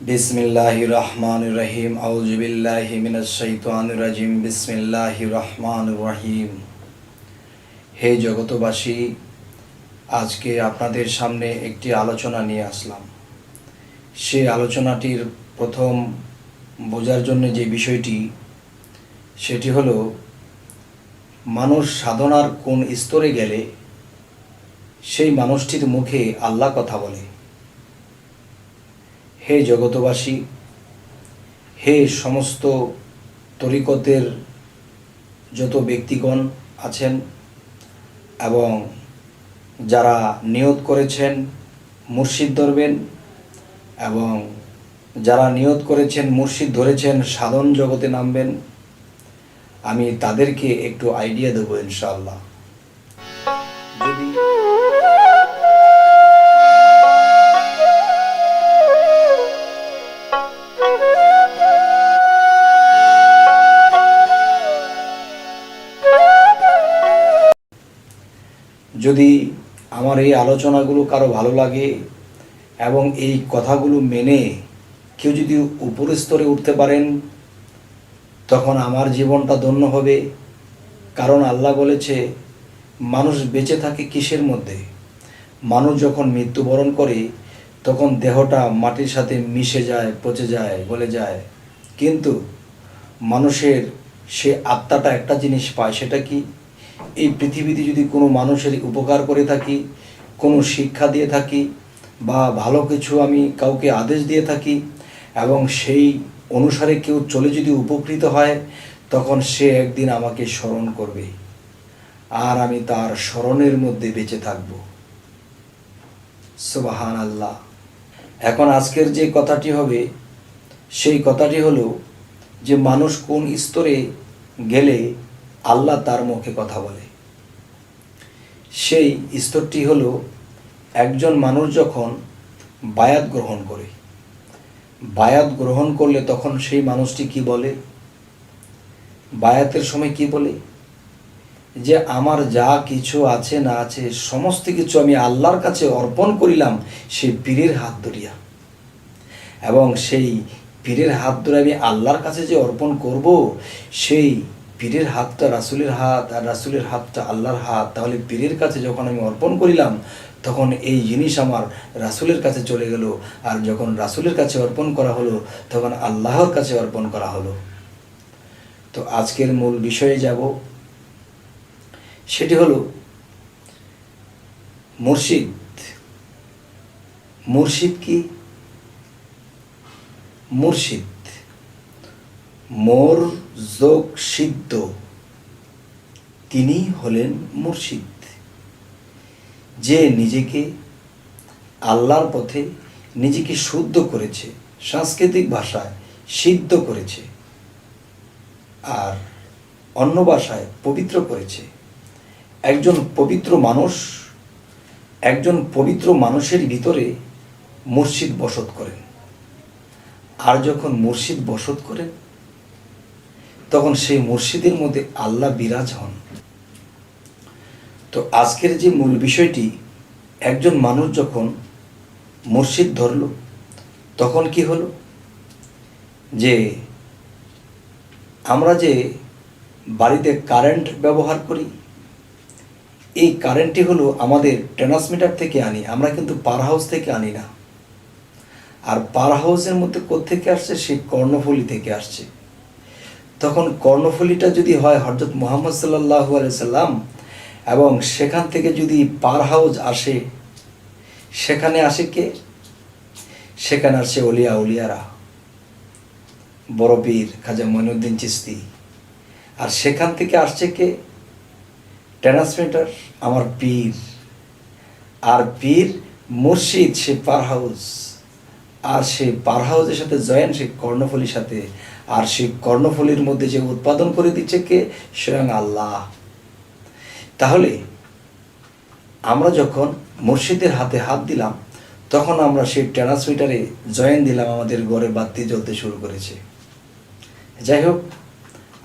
বিসমিল্লাহির রহমানির রহিম। আউযু বিল্লাহি মিনাশ শাইতানির রাজিম। বিসমিল্লাহির রহমানির রহিম। হে জগতবাসী, আজকে আপনাদের সামনে একটি আলোচনা নিয়ে আসলাম। সেই আলোচনাটির প্রথম বোঝার জন্য যে বিষয়টি, সেটি হলো মানুষ সাধনার কোন স্তরে গেলে সেই মানুষটির মুখে আল্লাহ কথা বলে। হে জগতবাসী, হে সমস্ত তরিকতের যত ব্যক্তিগণ আছেন এবং যারা নিয়ত করেছেন মুর্শিদ ধরবেন এবং যারা নিয়ত করেছেন মুর্শিদ ধরেছেন সাধন জগতে নামবেন, আমি তাদেরকে একটু আইডিয়া দেবো ইনশাআল্লাহ। যদি আমার এই আলোচনাগুলো কারো ভালো লাগে এবং এই কথাগুলো মেনে কেউ যদি উপর স্তরে উঠতে পারেন, তখন আমার জীবনটা ধন্য হবে। কারণ আল্লাহ বলেছে, মানুষ বেঁচে থাকে কিসের মধ্যে? মানুষ যখন মৃত্যুবরণ করে তখন দেহটা মাটির সাথে মিশে যায়, পচে যায়, গলে যায়, কিন্তু মানুষের সে আত্মাটা একটা জিনিস পায়। সেটা কি? এই পৃথিবীতে যদি কোনো মানুষের উপকার করে থাকি, কোনো শিক্ষা দিয়ে থাকি বা ভালো কিছু আমি কাউকে আদেশ দিয়ে থাকি এবং সেই অনুসারে কেউ চলে যদি উপকৃত হয়, তখন সে একদিন আমাকে স্মরণ করবে আর আমি তার স্মরণের মধ্যে বেঁচে থাকব। সুবহান আল্লাহ। এখন আজকের যে কথাটি হবে, সেই কথাটি হলো যে মানুষ কোন স্তরে গেলে আল্লাহ তার মুখে কথা বলে। সেই স্তরটি হলো, একজন মানুষ যখন বায়াত গ্রহণ করে, বায়াত গ্রহণ করলে তখন সেই মানুষটি কি বলে? বায়াতের সময় কি বলে? যে আমার যা কিছু আছে না আছে সমস্ত কিছু আমি আল্লাহর কাছে অর্পণ করিলাম সেই পীরের হাত ধরিয়া। এবং সেই পীরের হাত ধরে আমি আল্লাহর কাছে যে অর্পণ করব, সেই পীরের হাতটা রাসূলের হাত আর রাসূলের হাতটা আল্লাহর হাত। তাহলে পীরের কাছে যখন আমি অর্পণ করিলাম, তখন এই জিনিস আমার রাসূলের কাছে চলে গেল, আর যখন রাসূলের কাছে অর্পণ করা হলো তখন আল্লাহর কাছে অর্পণ করা হলো। তো আজকের মূল বিষয়ে যাব, সেটি হলো মুর্শিদ। মুর্শিদ কি? মুর্শিদ মোর যোগ সিদ্ধ, তিনি হলেন মুর্শিদ, যে নিজেকে আল্লাহর পথে নিজেকে শুদ্ধ করেছে, সাংস্কৃতিক ভাষায় সিদ্ধ করেছে আর অন্য ভাষায় পবিত্র করেছে। একজন পবিত্র মানুষ, একজন পবিত্র মানুষের ভিতরে মুর্শিদ বসত করেন। আর যখন মুর্শিদ বসত করেন, তখন সেই মুর্শিদের মধ্যে আল্লাহ বিরাজ হন। তো আজকের যে মূল বিষয়টি, একজন মানুষ যখন মুর্শিদ ধরল, তখন কি হলো? যে আমরা যে বাড়িতে কারেন্ট ব্যবহার করি, এই কারেন্টটি হলো আমাদের ট্রান্সমিটার থেকে আনি, আমরা কিন্তু পাওয়ার হাউস থেকে আনি না। আর পাওয়ার হাউসের মধ্যে কোত্থেকে আসছে? সেই কর্ণফুলী থেকে আসছে। তখন কর্ণফুলীটা যদি হয় হযরত মুহাম্মদ সাল্লাল্লাহু আলাইহি সাল্লাম, এবং সেখান থেকে যদি পাওয়ার হাউস আসে, সেখানে আসে কে? সেখানে আসে ওলিয়া উলিয়ারা, বড় পীর খাজা মঈনুদ্দিন চিশতি। আর সেখান থেকে আসছে কে? ট্রান্সমিটার, আমার পীর। আর পীর মুর্শিদ সে পাওয়ার হাউস, আর সেই পাওয়ার হাউসের সাথে জয়েন সেই কর্ণফুলীর সাথে। আর সেই কর্ণফুলীর মধ্যে যে উৎপাদন করে দিচ্ছে কে? স্বয়ং আল্লাহ। তাহলে আমরা যখন মুর্শিদের হাতে হাত দিলাম, তখন আমরা সেই ট্রান্সমিটারে জয়েন দিলাম, আমাদের ঘরে বাতি জ্বলতে শুরু করেছে। যাই হোক,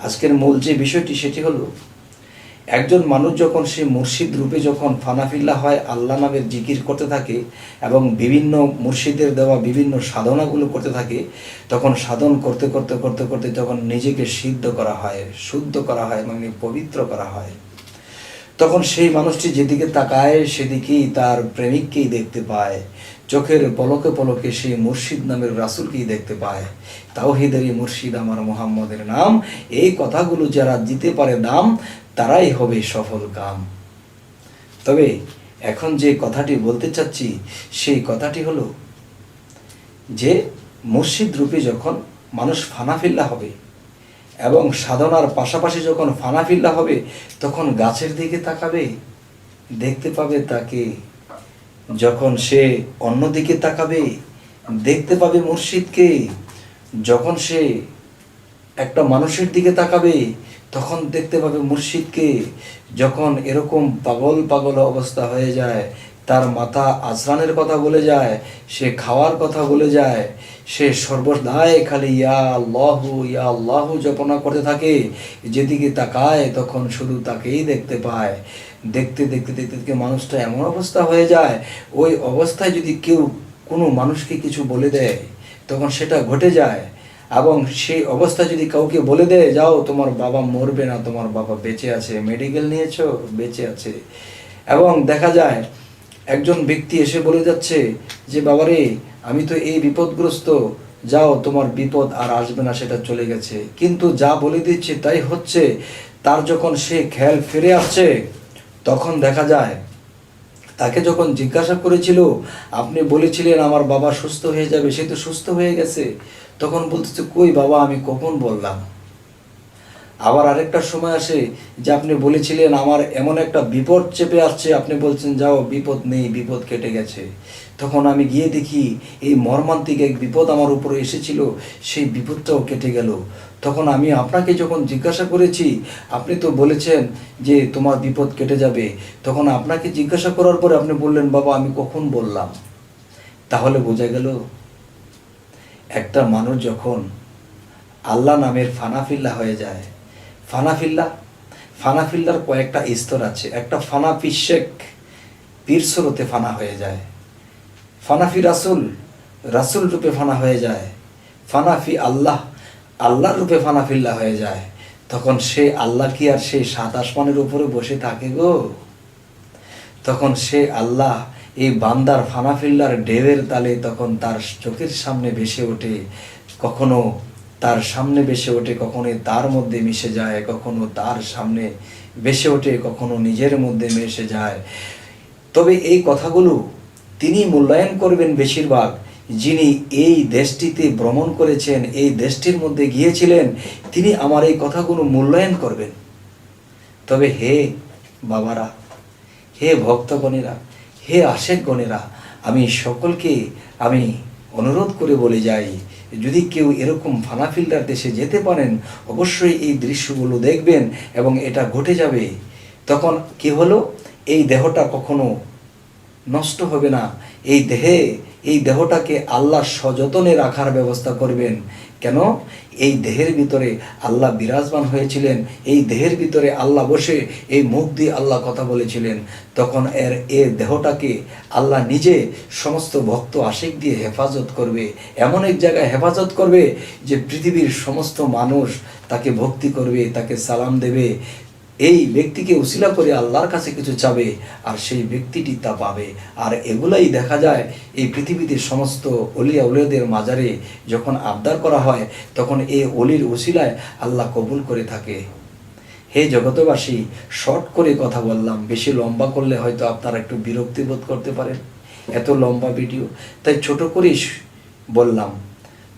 আজকের মূল যে বিষয়টি সেটি হলো, একজন মানুষ যখন সে মুর্শিদ রূপে যখন ফানাফিল্লা হয়, আল্লাহ নামের জিকির করতে থাকে এবং বিভিন্ন মুর্শিদের দেওয়া বিভিন্ন সাধনাগুলো করতে থাকে, তখন সাধন করতে করতে করতে করতে যখন নিজেকে সিদ্ধ করা হয়, শুদ্ধ করা হয়, মানে পবিত্র করা হয়, তখন সেই মানুষটি যেদিকে তাকায় সেদিকেই তার প্রেমিককেই দেখতে পায়। চোখের পলকে পলকে সেই মুর্শিদ নামের রাসূলকেই দেখতে পায়। তাওহীদেরই মুর্শিদ আমার মুহাম্মদের নাম, এই কথাগুলো যারা দিতে পারে দাম, তারাই হবে সফল কাম। তবে এখন যে কথাটি বলতে চাচ্ছি সেই কথাটি হলো যে মুর্শিদ রূপে যখন মানুষ ফানাফিল্লা হবে এবং সাধনার পাশাপাশি যখন ফানাফিল্লা হবে, তখন গাছের দিকে তাকাবে, দেখতে পাবে তাকে। যখন সে অন্যদিকে তাকাবে, দেখতে পাবে মুর্শিদকে। যখন সে একটা মানুষের দিকে তাকাবে, তখন দেখতে পাবে মুর্শিদকে। যখন এরকম পাগল পাগল অবস্থা হয়ে যায়, তার মাথা আজরানের কথা বলে যায়, সে খাওয়ার কথা বলে যায়, সে সর্বদাই খালি ইয়া আল্লাহ জপনা করতে থাকে, যেদিকে তাকায় তখন শুধু তাকেই দেখতে পায়। দেখতে দেখতে দেখতে দেখতে মানুষটা এমন অবস্থা হয়ে যায়, ওই অবস্থায় যদি কেউ কোনো মানুষকে কিছু বলে দেয়, তখন সেটা ঘটে যায়। এবং সেই অবস্থায় যদি কাউকে বলে দেয়, যাও তোমার বাবা মরবে না, তোমার বাবা বেঁচে আছে, মেডিকেল নিয়েছো, বেঁচে আছে। এবং দেখা যায় একজন ব্যক্তি এসে বলে যাচ্ছে যে বাবারে আমি তো এই বিপদগ্রস্ত, যাও তোমার বিপদ আর আসবে না, সেটা চলে গেছে। কিন্তু যা বলে দিচ্ছে তাই হচ্ছে। তার যখন সে খেয়াল ফিরে আসছে, তখন দেখা যায় তাকে যখন জিজ্ঞাসা করেছিল, আপনি বলেছিলেন আমার বাবা সুস্থ হয়ে যাবে, সে তো সুস্থ হয়ে গেছে। তখন বলতেছে, কই বাবা, আমি কখন বললাম? আবার আরেকটা সময় আসে যে আপনি বলেছিলেন আমার এমন একটা বিপদ চেপে আসছে, আপনি বলছেন যাও বিপদ নেই, বিপদ কেটে গেছে। তখন আমি গিয়ে দেখি এই মর্মান্তিক এক বিপদ আমার উপরে এসেছিল, সেই বিপদটাও কেটে গেল। তখন আমি আপনাকে যখন জিজ্ঞাসা করেছি, আপনি তো বলেছেন যে তোমার বিপদ কেটে যাবে। তখন আপনাকে জিজ্ঞাসা করার পরে আপনি বললেন, বাবা আমি কখন বললাম? তাহলে বোঝা গেল একটা মানুষ যখন আল্লাহ নামের ফানাফিল্লা হয়ে যায়, ফানাফিল্লার কয়েকটা স্তর আছে। একটা ফানাফি শেখ, পীর স্রোতে ফানা হয়ে যায়। ফানাফি রাসূল রূপে ফানা হয়ে যায়। ফানাফি আল্লাহর রূপে ফানাফিল্লা হয়ে যায়। তখন সে আল্লাহ কি আর সেই সাত আসমানের উপরে বসে থাকে গো? তখন সে আল্লাহ এই বান্দার ফানাফিল্লার ঢেউয়ের তালে তখন তার চোখের সামনে ভেসে ওঠে। কখনো তার সামনে ভেসে ওঠে, কখনো তার মধ্যে মিশে যায়, কখনো তার সামনে ভেসে ওঠে, কখনো নিজের মধ্যে মিশে যায়। তবে এই কথাগুলো তিনি মূল্যায়ন করবেন বেশিরভাগ, যিনি এই দেশটিতে ভ্রমণ করেছেন, এই দেশটির মধ্যে গিয়েছিলেন, তিনি আমার এই কথাগুলো মূল্যায়ন করবেন। তবে হে বাবারা, হে ভক্তগণেরা, হে আশেকগণেরা, আমি সকলকে আমি অনুরোধ করে বলে যাই, যদি কেউ এরকম ফানাফিল্লার দেশে যেতে পারেন, অবশ্যই এই দৃশ্যগুলো দেখবেন এবং এটা ঘটে যাবে। তখন কি হলো, এই দেহটা কখনো নষ্ট হবে না। এই দেহটাকে আল্লাহ সযতনে রাখার ব্যবস্থা করবেন। কেন? এই দেহের ভিতরে আল্লাহ বিরাজমান হয়েছিলেন, এই দেহের ভিতরে আল্লাহ বসে এই মুখ দিয়ে আল্লাহ কথা বলেছিলেন। তখন এর দেহটাকে আল্লাহ নিজে সমস্ত ভক্ত আশিক দিয়ে হেফাজত করবে, এমন এক জায়গায় হেফাজত করবে যে পৃথিবীর সমস্ত মানুষ তাকে ভক্তি করবে, তাকে সালাম দেবে। এই ব্যক্তিকে উসিলা করে আল্লাহর কাছে কিছু চাবে আর সেই ব্যক্তিটি তা পাবে। আর এগুলাই দেখা যায় এই পৃথিবীতে সমস্ত অলিয়া উলিয়াদের মাজারে যখন আবদার করা হয়, তখন এই অলির উসিলায় আল্লাহ কবুল করে থাকে। হে জগতবাসী, শর্ট করে কথা বললাম, বেশি লম্বা করলে হয়তো আপনারা একটু বিরক্তি বোধ করতে পারেন, এত লম্বা ভিডিও, তাই ছোট করেই বললাম।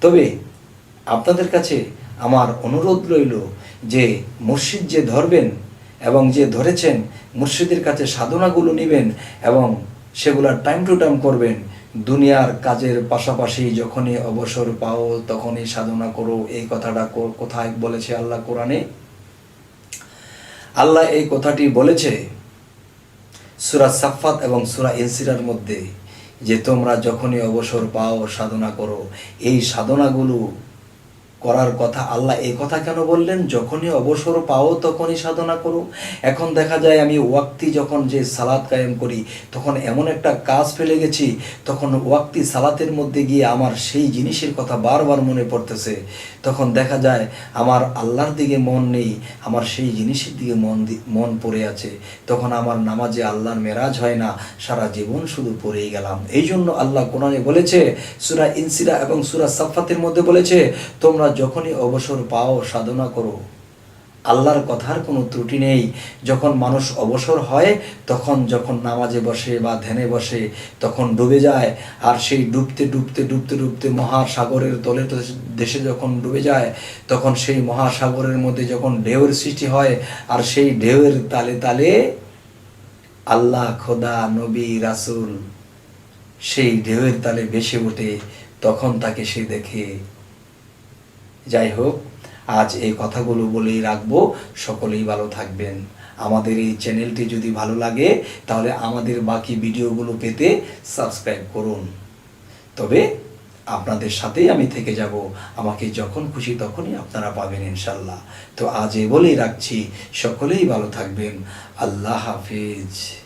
তবে আপনাদের কাছে আমার অনুরোধ রইল যে মুর্শিদ যে ধরবেন এবং যে ধরেছেন, মুর্শিদের কাছে সাধনাগুলো নেবেন এবং সেগুলা টাইম টু টাইম করবেন। দুনিয়ার কাজের পাশাপাশি যখনই অবসর পাও তখনই সাধনা করো, এই কথাটা কোথায় বলেছে আল্লাহ কোরআনে? আল্লাহ এই কথাটি বলেছে সূরা সাফফাত এবং সূরা ইনসিরার মধ্যে, যে তোমরা যখনই অবসর পাও সাধনা করো। এই সাধনাগুলো করার কথা। আল্লাহ এই কথা কেন বললেন? যখনই অবসর পাও তখনই সাধনা করো। এখন দেখা যায় আমি ওয়াক্তি যখন যে সালাত কায়েম করি, তখন এমন একটা কাজ ফেলে গেছি, তখন ওয়াক্তি সালাতের মধ্যে গিয়ে আমার সেই জিনিসের কথা বারবার মনে পড়তেছে। তখন দেখা যায় আমার আল্লাহর দিকে মন নেই, আমার সেই জিনিসের দিকে মন পড়ে আছে। তখন আমার নামাজে আল্লাহর মেরাজ হয় না, সারা জীবন শুধু পড়েই গেলাম। এই জন্য আল্লাহ কোরআনে বলেছে, সূরা ইনসিরা এবং সূরা সাফফাতের মধ্যে বলেছে, তোমরা যখনই অবসর পাও সাধনা করো। আল্লাহর কথার কোনো ত্রুটি নেই। যখন মানুষ অবসর হয়, তখন যখন নামাজে বসে বা ধ্যানে বসে, তখন ডুবে যায়। আর সেই ডুবতে ডুবতে ডুবতে ডুবতে মহাসাগরের তলে দেশে যখন ডুবে যায়, তখন সেই মহাসাগরের মধ্যে যখন ঢেউয়ের সৃষ্টি হয়, আর সেই ঢেউয়ের তালে তালে আল্লাহ, খোদা, নবী, রাসূল সেই ঢেউয়ের তালে ভেসে ওঠে, তখন তাকে সে দেখে। যাই হোক, আজ এই কথাগুলো বলেই রাখবো। সকলেই ভালো থাকবেন। আমাদের এই চ্যানেলটি যদি ভালো লাগে, তাহলে আমাদের বাকি ভিডিওগুলো পেতে সাবস্ক্রাইব করুন। তবে আপনাদের সাথেই আমি থেকে যাব। আমাকে যখন খুশি তখনই আপনারা পাবেন ইনশাল্লাহ। তো আজ এ বলেই রাখছি, সকলেই ভালো থাকবেন। আল্লাহ হাফিজ।